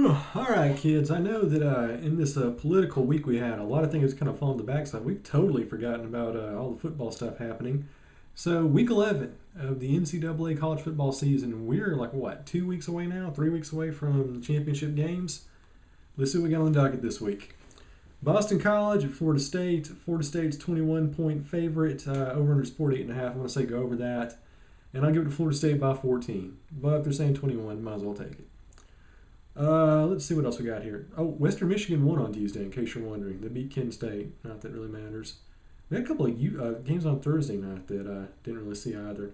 All right, kids. I know that in this political week we had, a lot of things kind of fall on the backside. We've totally forgotten about all the football stuff happening. So, week 11 of the NCAA college football season, we're like, what, 2 weeks away now? 3 weeks away from championship games? Let's see what we got on the docket this week. Boston College at Florida State. Florida State's 21-point favorite. Over-under is 48.5. I'm going to say go over that. And I'll give it to Florida State by 14. But if they're saying 21, might as well take it. Let's see what else we got here. Oh, Western Michigan won on Tuesday, in case you're wondering. They beat Kent State. Not that it really matters. We had a couple of games on Thursday night that I didn't really see either.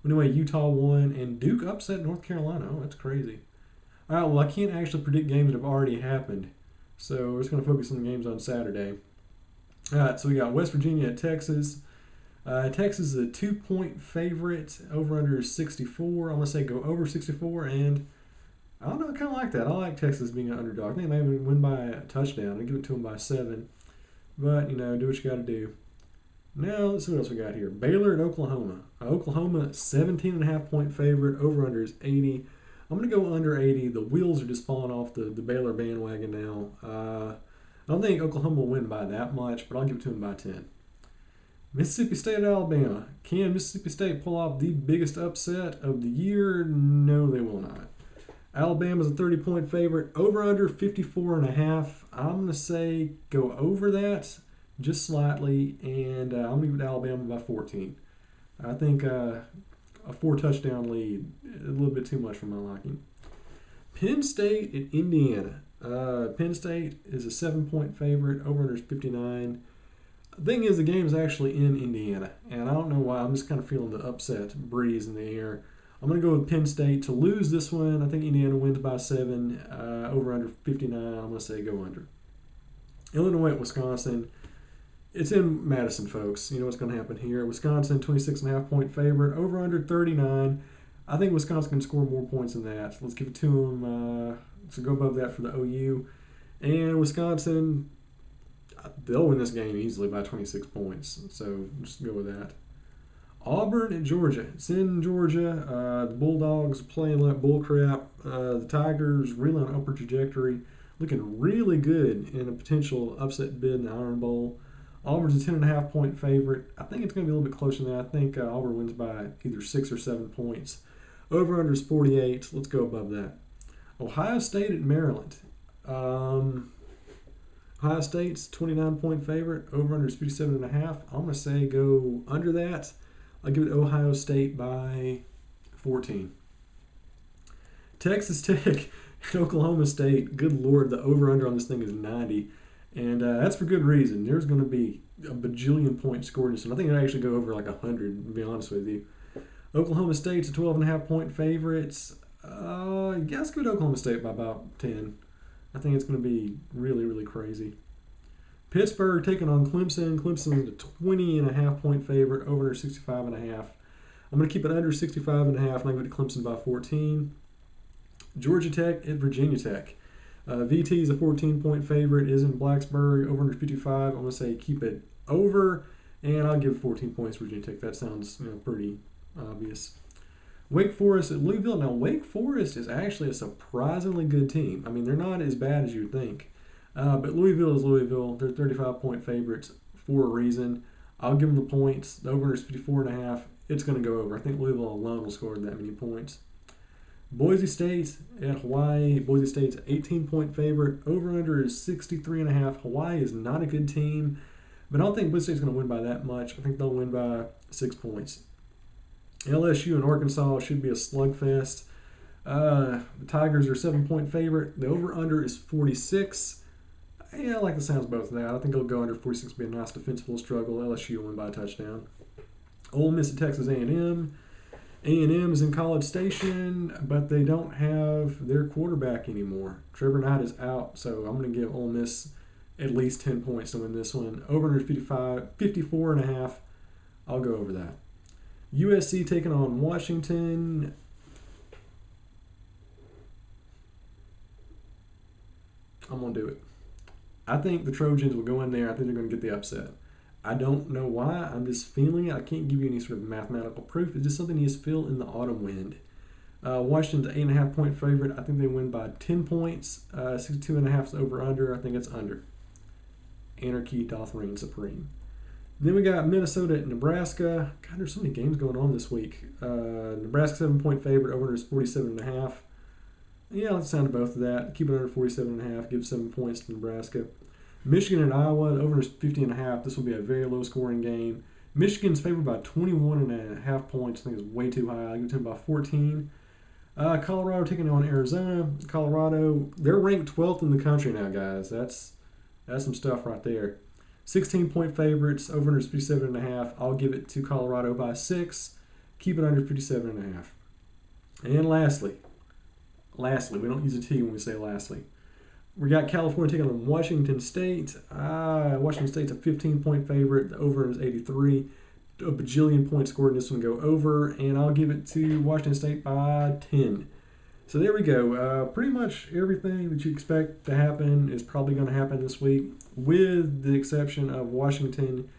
Anyway, Utah won, and Duke upset North Carolina. Oh, that's crazy. All right, well, I can't actually predict games that have already happened, so we're just going to focus on the games on Saturday. All right, so we got West Virginia at Texas. Texas is a 2-point favorite. Over-under is 64. I'm going to say go over 64, and I don't know, I kind of like that. I like Texas being an underdog. I think they may win by a touchdown. I give it to them by 7. But, do what you got to do. Now, let's see what else we got here. Baylor at Oklahoma. Oklahoma, 17.5-point favorite. Over-under is 80. I'm going to go under 80. The wheels are just falling off the Baylor bandwagon now. I don't think Oklahoma will win by that much, but I'll give it to them by 10. Mississippi State at Alabama. Can Mississippi State pull off the biggest upset of the year? No, they will not. Alabama's a 30-point favorite. Over-under 54.5. I'm going to say go over that just slightly, and I'm going to give it to Alabama by 14. I think a 4-touchdown lead, a little bit too much for my liking. Penn State at Indiana. Penn State is a 7-point favorite. Over-under is 59. The thing is, the game is actually in Indiana, and I don't know why. I'm just kind of feeling the upset breeze in the air. I'm going to go with Penn State to lose this one. I think Indiana wins by 7. Over-under 59. I'm going to say go under. Illinois at Wisconsin. It's in Madison, folks. You know what's going to happen here. Wisconsin, 26.5-point favorite. Over-under 39. I think Wisconsin can score more points than that. Let's give it to them. So go above that for the OU. And Wisconsin, they'll win this game easily by 26 points. So just go with that. Auburn at Georgia. It's in Georgia. The Bulldogs playing like bullcrap. The Tigers really on an upward trajectory. Looking really good in a potential upset bid in the Iron Bowl. Auburn's a 10.5-point favorite. I think it's going to be a little bit closer than that. I think Auburn wins by either 6 or 7 points. Over-under is 48. Let's go above that. Ohio State at Maryland. Ohio State's 29-point favorite. Over-under is 57.5. I'm going to say go under that. I'll give it to Ohio State by 14. Texas Tech at Oklahoma State. Good Lord, the over-under on this thing is 90. And that's for good reason. There's going to be a bajillion points scored in this one. I think it'll actually go over like 100, to be honest with you. Oklahoma State's a 12.5-point favorite. Yeah, let's go to Oklahoma State by about 10. I think it's going to be really, really crazy. Pittsburgh taking on Clemson. Clemson's a 20.5-point favorite, over 65.5. I'm going to keep it under 65.5, and I go to Clemson by 14. Georgia Tech at Virginia Tech. VT is a 14-point favorite, is in Blacksburg, over 55. I'm going to say keep it over, and I'll give 14 points to Virginia Tech. That sounds pretty obvious. Wake Forest at Louisville. Now, Wake Forest is actually a surprisingly good team. I mean, they're not as bad as you'd think. But Louisville is Louisville. They're 35-point favorites for a reason. I'll give them the points. The over is 54.5. It's going to go over. I think Louisville alone will score that many points. Boise State at Hawaii. Boise State's an 18-point favorite. Over-under is 63.5. Hawaii is not a good team, but I don't think Boise State's going to win by that much. I think they'll win by 6 points. LSU and Arkansas should be a slugfest. The Tigers are a 7-point favorite. The over-under is 46. Yeah, I like the sounds of both of that. I think it'll go under 46. Be a nice defensive struggle. LSU will win by a touchdown. Ole Miss at Texas A&M. A&M is in College Station, but they don't have their quarterback anymore. Trevor Knight is out, so I'm going to give Ole Miss at least 10 points to win this one. Over-under is 54.5. I'll go over that. USC taking on Washington. I'm going to do it. I think the Trojans will go in there. I think they're going to get the upset. I don't know why. I'm just feeling it. I can't give you any sort of mathematical proof. It's just something you just feel in the autumn wind. Washington's 8.5-point favorite. I think they win by 10 points. 62.5 is over/under. I think it's under. Anarchy doth reign supreme. Then we got Minnesota at Nebraska. God, there's so many games going on this week. Nebraska 7-point favorite. Over/under is 47.5. Yeah, let's sound both of that. Keep it under 47.5. Give 7 points to Nebraska. Michigan and Iowa. Over/under is 50.5. This will be a very low-scoring game. Michigan's favored by 21.5 points. I think it's way too high. I'll give it to them by 14. Colorado taking on Arizona. Colorado, they're ranked 12th in the country now, guys. That's some stuff right there. 16-point favorites. Over/under is 57.5. I'll give it to Colorado by 6. Keep it under 57.5. And lastly, we don't use a T when we say lastly. We got California taking on Washington State. Washington State's a 15-point favorite. The over is 83. A bajillion points scored in this one go over, and I'll give it to Washington State by 10. So there we go. Pretty much everything that you expect to happen is probably going to happen this week, with the exception of Washington,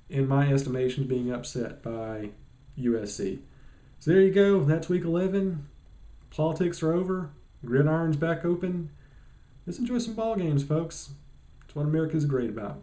in my estimation, being upset by USC. So there you go. That's week 11. Politics are over. Gridiron's back open. Let's enjoy some ball games, folks. That's what America's great about.